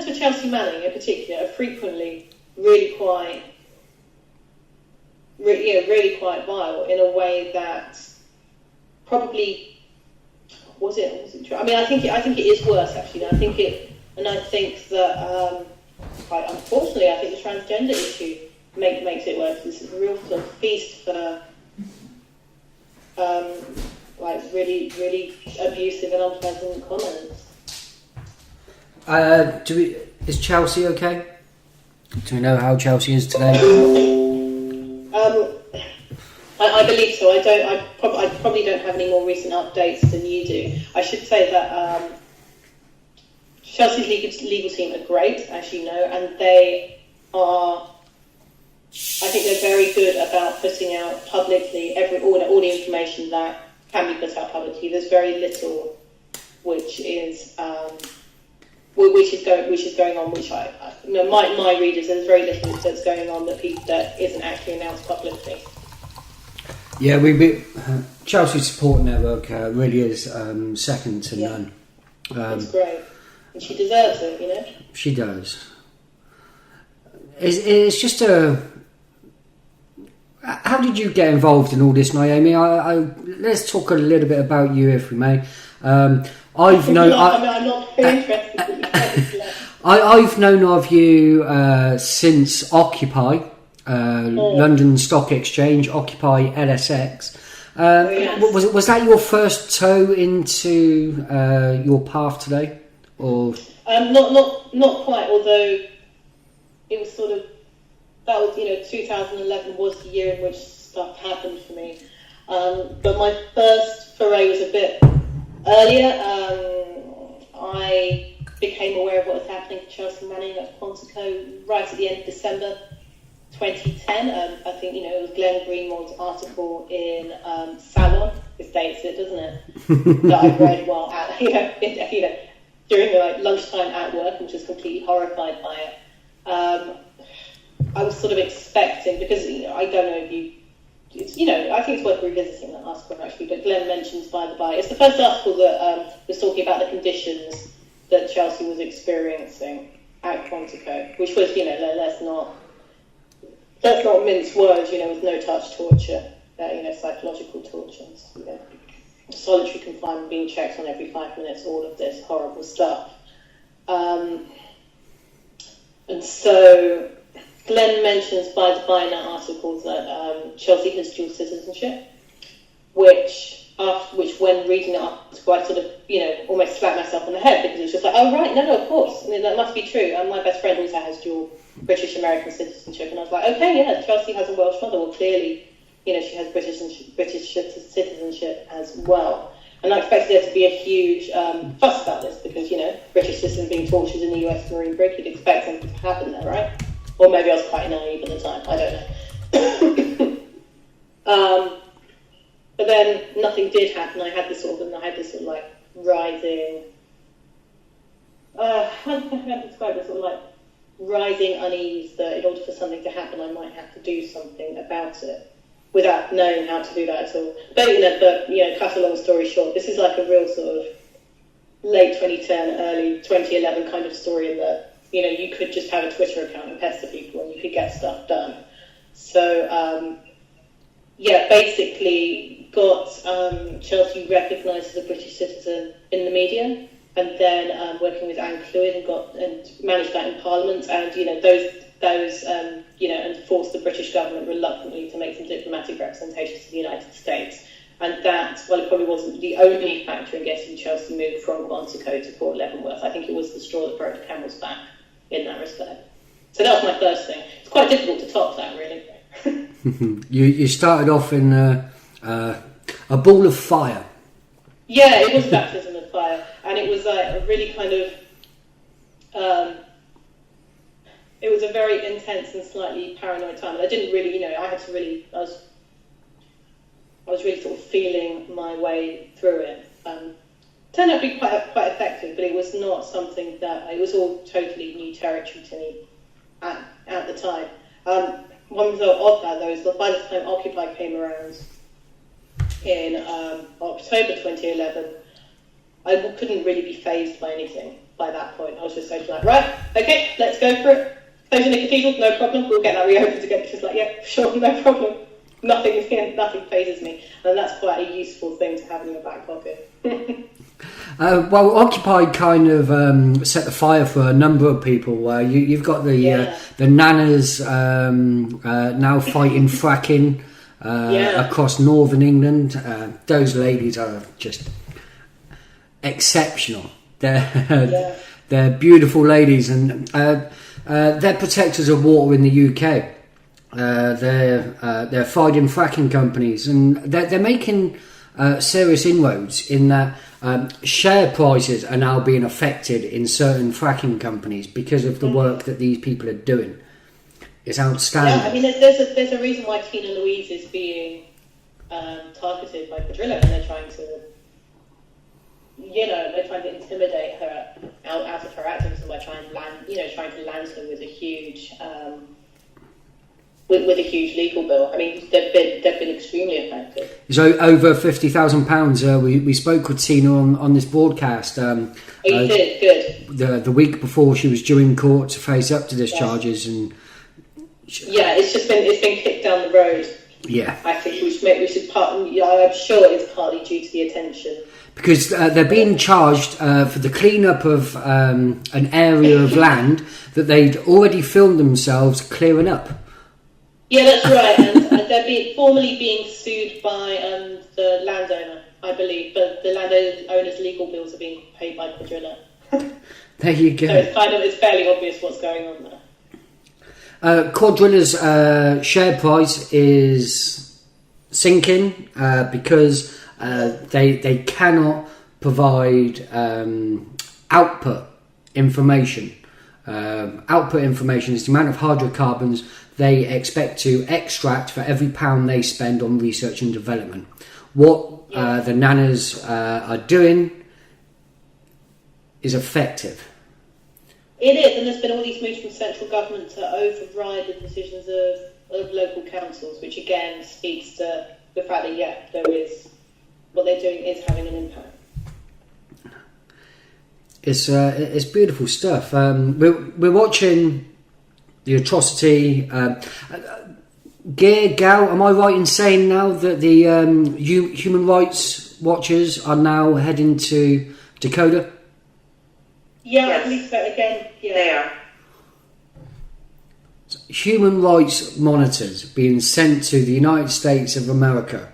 for Chelsea Manning in particular are frequently really quite vile in a way that probably wasn't true. I mean, I think it is worse actually. I think that quite unfortunately, I think the transgender issue makes it worse. This is a real sort of feast for really, really abusive and unpleasant comments.
Is Chelsea okay? Do we know how Chelsea is today?
I believe so. I probably don't have any more recent updates than you do. I should say that Chelsea's legal team are great, as you know, and they are. I think they're very good about putting out publicly all the information that can be put out publicly. There's very little which is going on. Which my readers, there's very little that's going on that isn't actually announced publicly.
Yeah, Chelsea Support Network really is second to none.
It's great, and she deserves it, you know.
She does. It's just a. How did you get involved in all this, Naomi? Let's talk a little bit about you, if we may. I'm not very interested. I've known of you since Occupy. London Stock Exchange, Occupy LSX.
Yes.
Was that your first toe into your path today, or
not quite? Although it was sort of 2011 was the year in which stuff happened for me. But my first foray was a bit earlier. I became aware of what was happening to Chelsea Manning at Quantico right at the end of December 2010. I think it was Glenn Greenwald's article in Salon. It states it, doesn't it? That I read while at during the lunchtime at work, and just completely horrified by it. I was sort of expecting, because I don't know if I think it's worth revisiting that article actually. But Glenn mentions by the by, it's the first article that was talking about the conditions that Chelsea was experiencing at Quantico, which was let's not mince words, with no-touch torture, psychological torture, solitary confinement, being checked on every 5 minutes, all of this horrible stuff. And so Glenn mentions by in that article that Chelsea has dual citizenship, which when reading it article, I sort of, almost slapped myself on the head, because it was just like, oh, right, no, of course, that must be true. And my best friend also has dual British-American citizenship, and I was like, okay, yeah, Chelsea has a Welsh mother. Well, clearly, she has British citizenship as well. And I expected there to be a huge fuss about this, because, British citizens being tortured in the US Marine Brig, you'd expect something to happen there, right? Or maybe I was quite naive at the time, I don't know. But then nothing did happen. I had this sort of rising, how can I describe it, sort of like rising unease that in order for something to happen, I might have to do something about it. without knowing how to do that at all. But cut a long story short, this is like a real sort of late 2010, early 2011 kind of story in that, you could just have a Twitter account and pester people and you could get stuff done. So, basically got Chelsea recognised as a British citizen in the media, and then working with Anne Clwyd and managed that in Parliament, and and forced the British government reluctantly to make some diplomatic representations to the United States. And that, while it probably wasn't the only factor in getting Chelsea moved from Quantico to Port Leavenworth, I think it was the straw that broke the camel's back in that respect. So that was my first thing. It's quite difficult to top that, really.
You started off in a ball of fire.
Yeah, it was baptism of fire, and it was a really kind of it was a very intense and slightly paranoid time. And I didn't really, I was really sort of feeling my way through it. Turned out to be quite effective, but it was not something that, it was all totally new territory to me at the time. One result of that, though, is that by the time Occupy came around in October 2011, I couldn't really be fazed by anything by that point. I was just totally like, right, okay, let's go for it. Closing the cathedral, no problem, we'll get that reopened again. Just like, yeah, sure, no problem. Nothing phases me, and that's quite a useful thing to have in your back pocket.
Well, Occupy kind of set the fire for a number of people. You've got the nanas now fighting fracking across northern England. Those ladies are just exceptional. They're beautiful ladies, and they're protectors of water in the UK. They're fighting fracking companies, and they're making serious inroads in that share prices are now being affected in certain fracking companies because of the work that these people are doing. It's outstanding.
Yeah, I mean, there's a reason why Tina Louise is being targeted by Quadrilla, and they're trying to intimidate her out of her activism by trying to land her with a huge. With a huge legal bill. I mean, they've been extremely effective.
So over £50,000. We spoke with Tina on this broadcast.
You did good.
The week before she was due in court to face up to these charges, and
it's been kicked down the road.
Yeah,
I think we should I'm sure it's partly due to the attention.
Because they're being charged for the clean-up of an area of land that they'd already filmed themselves clearing up.
Yeah, that's right, and they're formally being sued by the landowner, I believe, but the landowner's legal bills are being paid by Quadrilla.
There you go.
So it's fairly obvious what's going on there.
Quadrilla's share price is sinking because they cannot provide output information. Output information is the amount of hydrocarbons they expect to extract for every pound they spend on research and development. What the nanas are doing is effective.
It is, and there's been all these moves from central government to override the decisions of local councils, which again speaks to the fact that there is what they're doing is having an impact.
It's beautiful stuff. We're watching the atrocity. Gal, am I right in saying now that the human rights watchers are now heading to Dakota?
Yeah, yes. I believe so. Again,
they are.
Human rights monitors being sent to the United States of America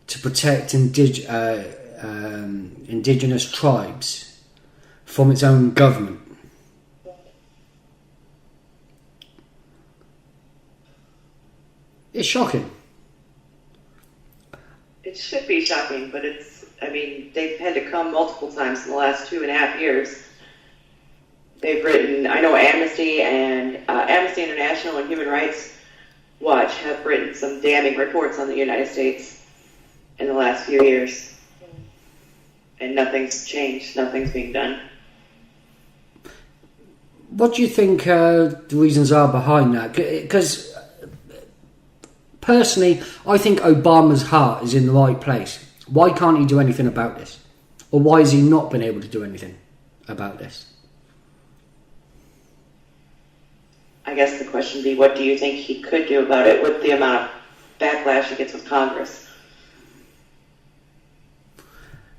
to protect indigenous tribes from its own government. It's shocking.
It should be shocking, but they've had to come multiple times in the last 2.5 years. They've written, I know Amnesty and Amnesty International and Human Rights Watch have written some damning reports on the United States in the last few years. And nothing's changed, nothing's being done.
What do you think the reasons are behind that? Because personally, I think Obama's heart is in the right place. Why can't he do anything about this? Or why has he not been able to do anything about this?
I guess the question would be, what do you think he could do about it with the amount of backlash he gets with Congress?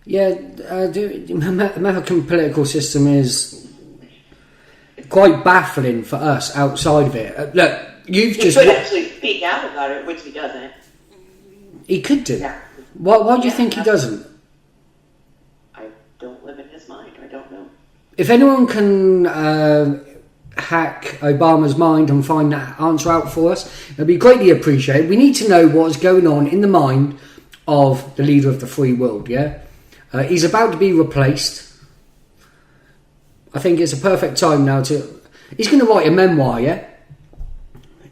Yeah, the American political system is quite baffling for us outside of it. Look,
He could actually speak out about it, which he doesn't.
He could do.
Yeah.
Why do you think he doesn't?
I don't live in his mind. I don't know.
If anyone can hack Obama's mind and find that answer out for us, it'd be greatly appreciated. We need to know what's going on in the mind of the leader of the free world, yeah? He's about to be replaced. I think it's a perfect time now to... He's going to write a memoir, yeah?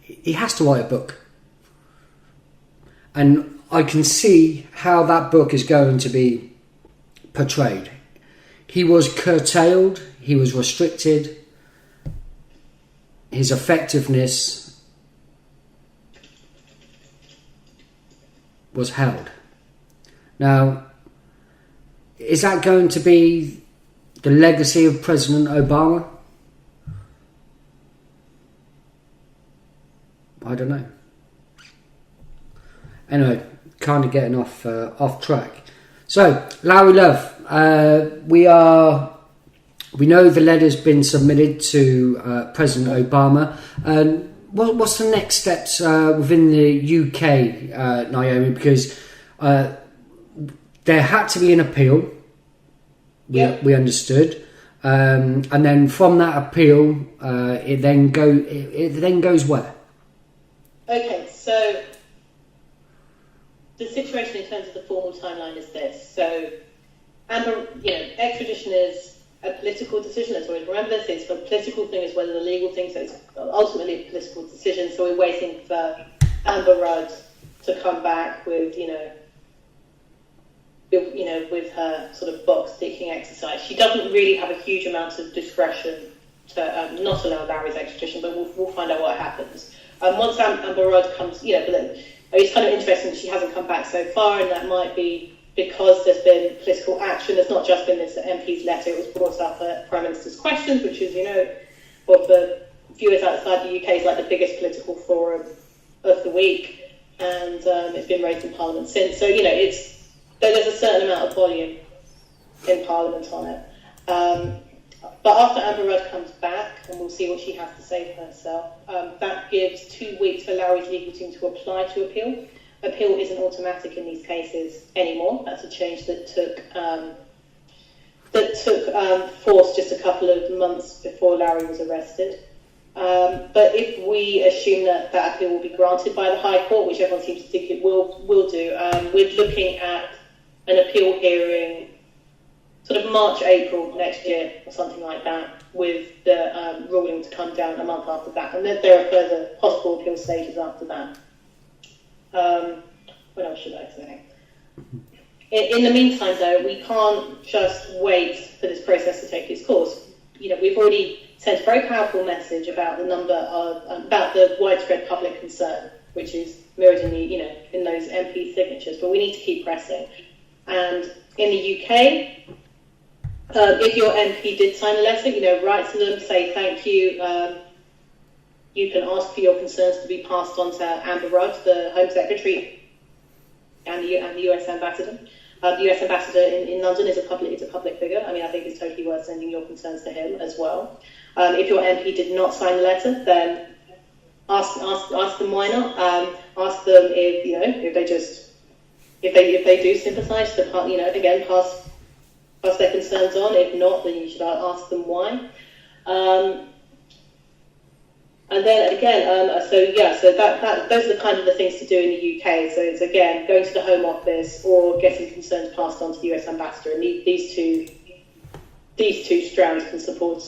He has to write a book. And I can see how that book is going to be portrayed. He was curtailed, he was restricted, his effectiveness was held. Now, is that going to be the legacy of President Obama? I don't know. Anyway, kind of getting off track. So, Lauri Love, we know the letter's been submitted to President Obama. And what's the next steps within the UK, Naomi? Because there had to be an appeal. We understood, and then from that appeal, it then goes where?
Okay, so the situation in terms of the formal timeline is this. So, extradition is a political decision. Let's always remember this. It's a political thing as well as a legal thing. So it's ultimately a political decision. So we're waiting for Amber Rudd to come back with with her sort of box ticking exercise. She doesn't really have a huge amount of discretion to not allow Lauri's extradition, but we'll find out what happens. Once Amber Rudd comes, but it's kind of interesting that she hasn't come back so far, and that might be because there's been political action. There's not just been this MP's letter. It was brought up at Prime Minister's Questions, which is, well, for viewers outside the UK, is like the biggest political forum of the week, and it's been raised in Parliament since. So, there's a certain amount of volume in Parliament on it. But after Amber Rudd comes back, and we'll see what she has to say for herself, that gives 2 weeks for Lauri's legal team to apply to appeal. Appeal isn't automatic in these cases anymore. That's a change that took force just a couple of months before Lauri was arrested. But if we assume that appeal will be granted by the High Court, which everyone seems to think it will do, we're looking at an appeal hearing sort of March, April next year or something like that, with the ruling to come down a month after that. And then there are further possible appeal stages after that. What else should I say? In the meantime, though, we can't just wait for this process to take its course. We've already sent a very powerful message about the widespread public concern, which is mirrored in those MP signatures. But we need to keep pressing. And in the UK, if your MP did sign a letter, write to them, say thank you. You can ask for your concerns to be passed on to Amber Rudd, the Home Secretary, and the US Ambassador. The US Ambassador in London is a public figure. I think it's totally worth sending your concerns to him as well. If your MP did not sign the letter, then ask them why not. Ask them if they do sympathise, to pass their concerns on. If not, then you should ask them why. And then again, those are the kind of the things to do in the UK. So it's again going to the Home Office or getting concerns passed on to the US Ambassador, and these two strands can support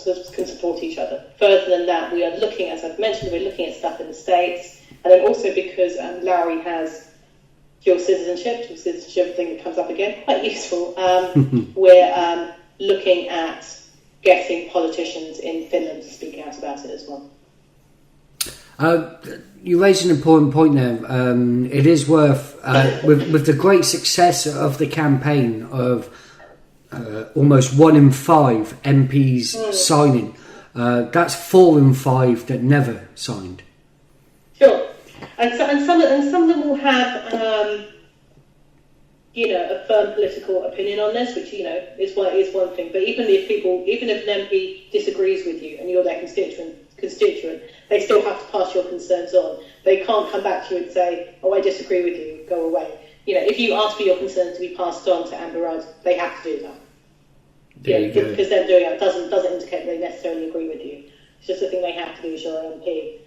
each other. Further than that, we are looking, as I've mentioned, we're looking at stuff in the States, and then also because Lauri has dual citizenship thing that comes up again, quite useful. We're looking at getting politicians in Finland to speak out about it as well.
You raised an important point there. It is worth, with the great success of the campaign of almost 1 in 5 MPs signing, that's 4 in 5 that never signed.
Sure, and some of them will have, a firm political opinion on this, which is one thing. But even if an MP disagrees with you and you're their constituent, they still have to pass your concerns on. They can't come back to you and say, "Oh, I disagree with you. Go away." If you ask for your concerns to be passed on to Amber Rudd, they have to do that. Because them doing it doesn't indicate they necessarily agree with you. It's just a thing they have to do as your MP.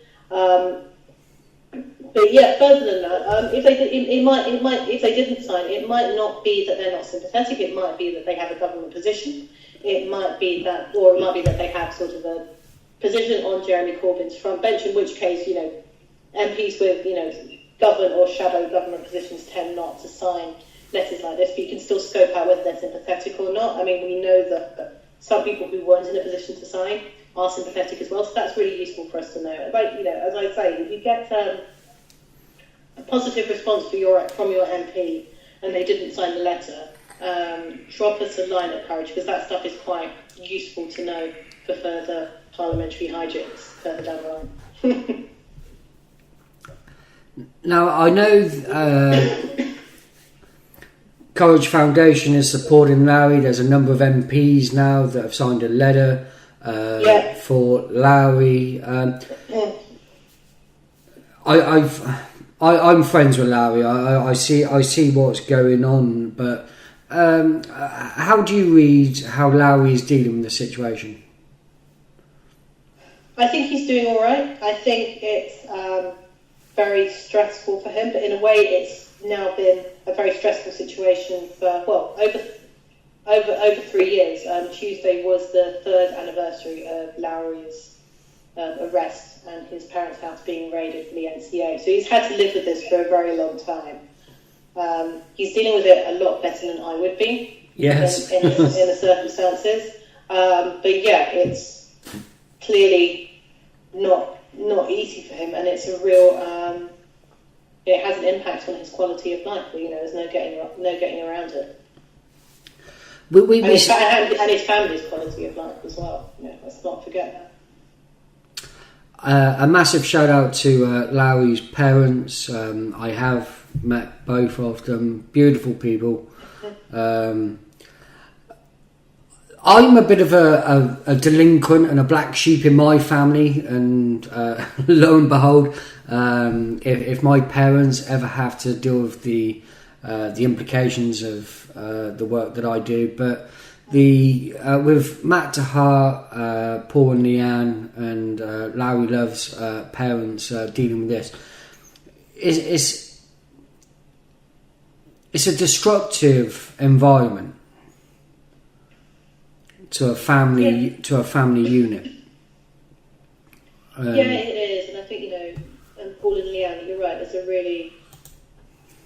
But yeah, further than that, if they didn't sign, it might not be that they're not sympathetic. It might be that they have a government position. It might be that they have sort of a position on Jeremy Corbyn's front bench. In which case, MPs with government or shadow government positions tend not to sign letters like this. But you can still scope out whether they're sympathetic or not. I mean, we know that some people who weren't in a position to sign are sympathetic as well, so that's really useful for us to know. But as I say, if you get a positive response from your MP and they didn't sign the letter, drop us a line of courage, because that stuff is quite useful to know for further parliamentary hijinks further down the line.
Now, I know Courage Foundation is supporting Lauri. There's a number of MPs now that have signed a letter for Lauri. I'm friends with Lauri. I see what's going on, but how do you read how Lauri is dealing with the situation?
I think he's doing all right. I think it's very stressful for him, but in a way, it's now been a very stressful situation for over 3 years. Tuesday was the 3rd anniversary of Lauri's arrest and his parents' house being raided for the NCA. So he's had to live with this for a very long time. He's dealing with it a lot better than I would be.
Yes.
In the circumstances. But yeah, it's clearly not easy for him, and it's a real. It has an impact on his quality of life. There's no getting around it. And his family's quality of life as well. Let's not forget that.
A massive shout out to Lauri's parents. I have met both of them. Beautiful people. I'm a bit of a delinquent and a black sheep in my family, and lo and behold, if my parents ever have to deal with the implications of the work that I do, but with Matt DeHart, Paul and Leanne, and Lauri Love's parents dealing with this, it's a destructive environment to a family unit.
Yeah, it is, and I think and Paul and Leanne, you're right. It's a really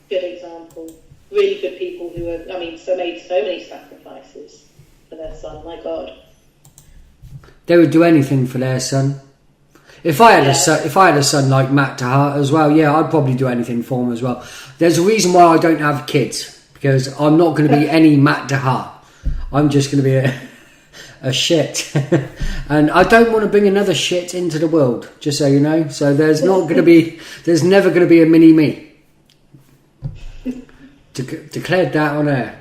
good example. Really good people who have, made so many sacrifices for their son. My God,
they would do anything for their son. If I had a son like Matt DeHart as well, I'd probably do anything for him as well. There's a reason why I don't have kids, because I'm not going to be any Matt DeHart. I'm just going to be a shit, and I don't want to bring another shit into the world. Just so you know, so there's never going to be a mini me. Declared that on air.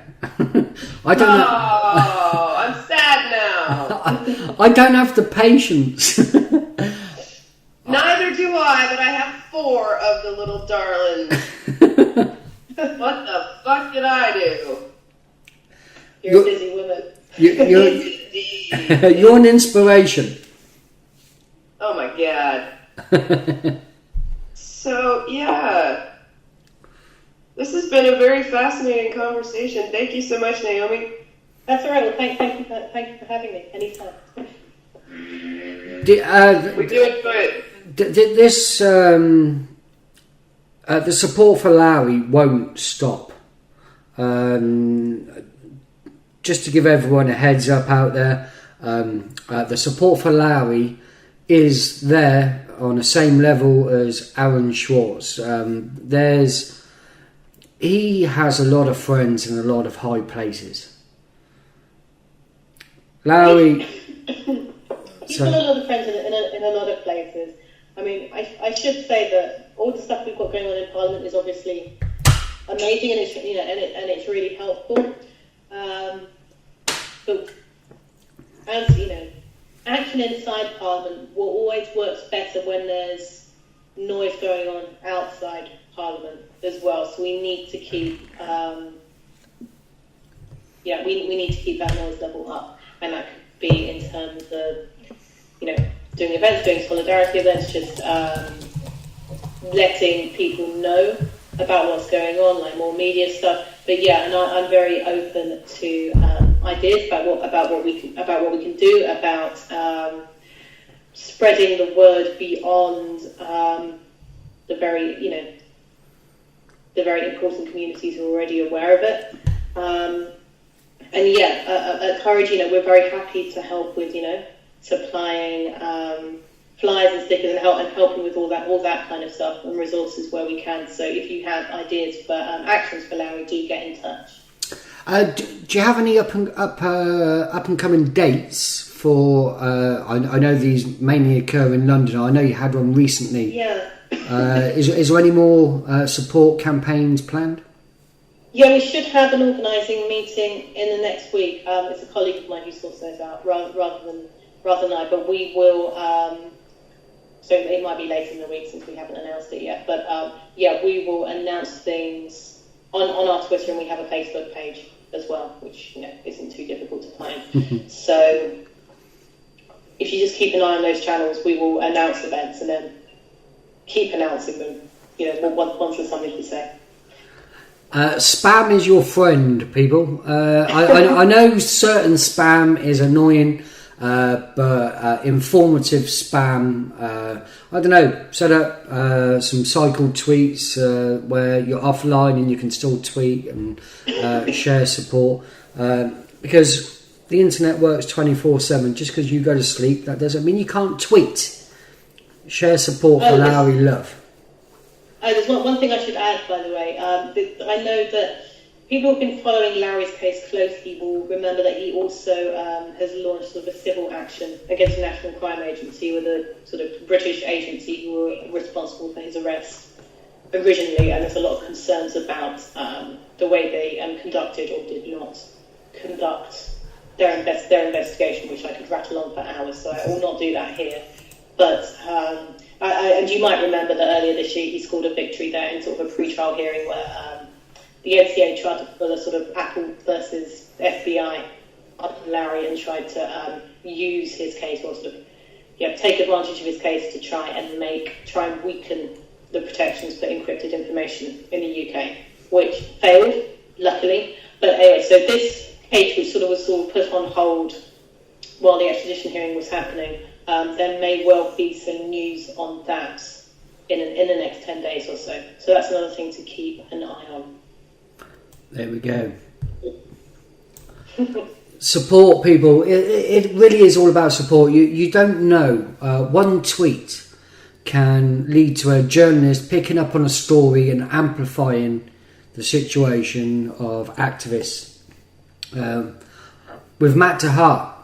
I don't.
I'm sad now.
I don't have the patience.
Neither do I, but I have 4 of the little darlings. What the fuck did I do?
You're a busy woman.
You're an inspiration.
Oh my God. So, this has been a very fascinating conversation. Thank you so much, Naomi.
That's all right. Well, thank you for having me. Anytime.
We do enjoy it.
This the support for Lauri won't stop. Just to give everyone a heads up out there, the support for Lauri is there on the same level as Aaron Schwartz. He has a lot of friends in a lot of high places. Lauri...
He's got a lot of friends in a lot of places. I mean, I should say that all the stuff we've got going on in Parliament is obviously amazing, and it's really helpful. But as you know, action inside Parliament always works better when there's noise going on outside Parliament as well. So we need to keep, we need to keep that noise level up, and that could be in terms of, doing events, doing solidarity events, just letting people know about what's going on, like more media stuff. But yeah, and I'm very open to ideas about what we can do about spreading the word beyond the very important communities who are already aware of it. At Courage, we're very happy to help with supplying flyers and stickers and helping with all that kind of stuff and resources where we can. So if you have ideas for actions for Lauri, do get in touch.
Do you have any up and coming dates for? I know these mainly occur in London. I know you had one recently.
Yeah.
Is there any more support campaigns planned?
Yeah, we should have an organising meeting in the next week. It's a colleague of mine who sorts those out rather than I. But we will. So it might be later in the week since we haven't announced it yet. But we will announce things on our Twitter, and we have a Facebook page as well, which isn't too difficult to find. So if you just keep an eye on those channels, we will announce events and then keep announcing them. Once there's something to say.
Spam is your friend, people. I know certain spam is annoying, but informative spam, I don't know, set up some cycle tweets where you're offline and you can still tweet and share support, because the internet works 24/7. Just because you go to sleep, that doesn't mean you can't tweet. Share support for Lauri Love.
There's one thing I should add, by the way. I know that people who've been following Lauri's case closely will remember that he also has launched sort of a civil action against the National Crime Agency, with a sort of British agency who were responsible for his arrest originally, and there's a lot of concerns about the way they conducted or did not conduct their investigation, which I could rattle on for hours, so I will not do that here. But and you might remember that earlier this year he scored a victory there in sort of a pre-trial hearing where the NCA tried to pull a sort of Apple versus FBI on Lauri and tried to use his case, or sort of take advantage of his case to try and weaken the protections for encrypted information in the UK, which failed, luckily. But anyway, so this case was sort of put on hold while the extradition hearing was happening. There may well be some news on that in the next 10 days or so. So that's another thing to keep an eye on.
There we go. Support, people. It really is all about support. You don't know. One tweet can lead to a journalist picking up on a story and amplifying the situation of activists. With Matt to Heart,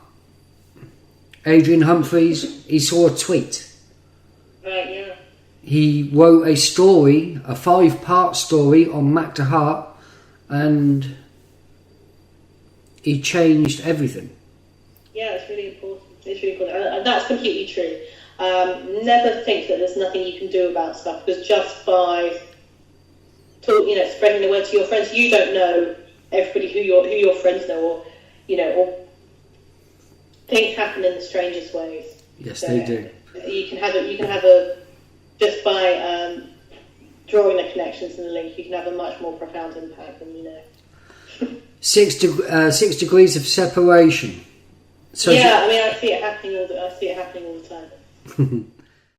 Adrian Humphreys, he saw a tweet.
Right, yeah.
He wrote a story, a 5-part story on Matt to Heart, and he changed everything.
Yeah, it's really important. And that's completely true. Never think that there's nothing you can do about stuff, because just by spreading the word to your friends, you don't know everybody who your friends know, or things happen in the strangest ways.
Yes, so they do.
You can have a just by drawing the connections and the link, you can have a much more profound impact than you know.
6 degrees of separation.
Yeah, I mean, I see it happening all the time.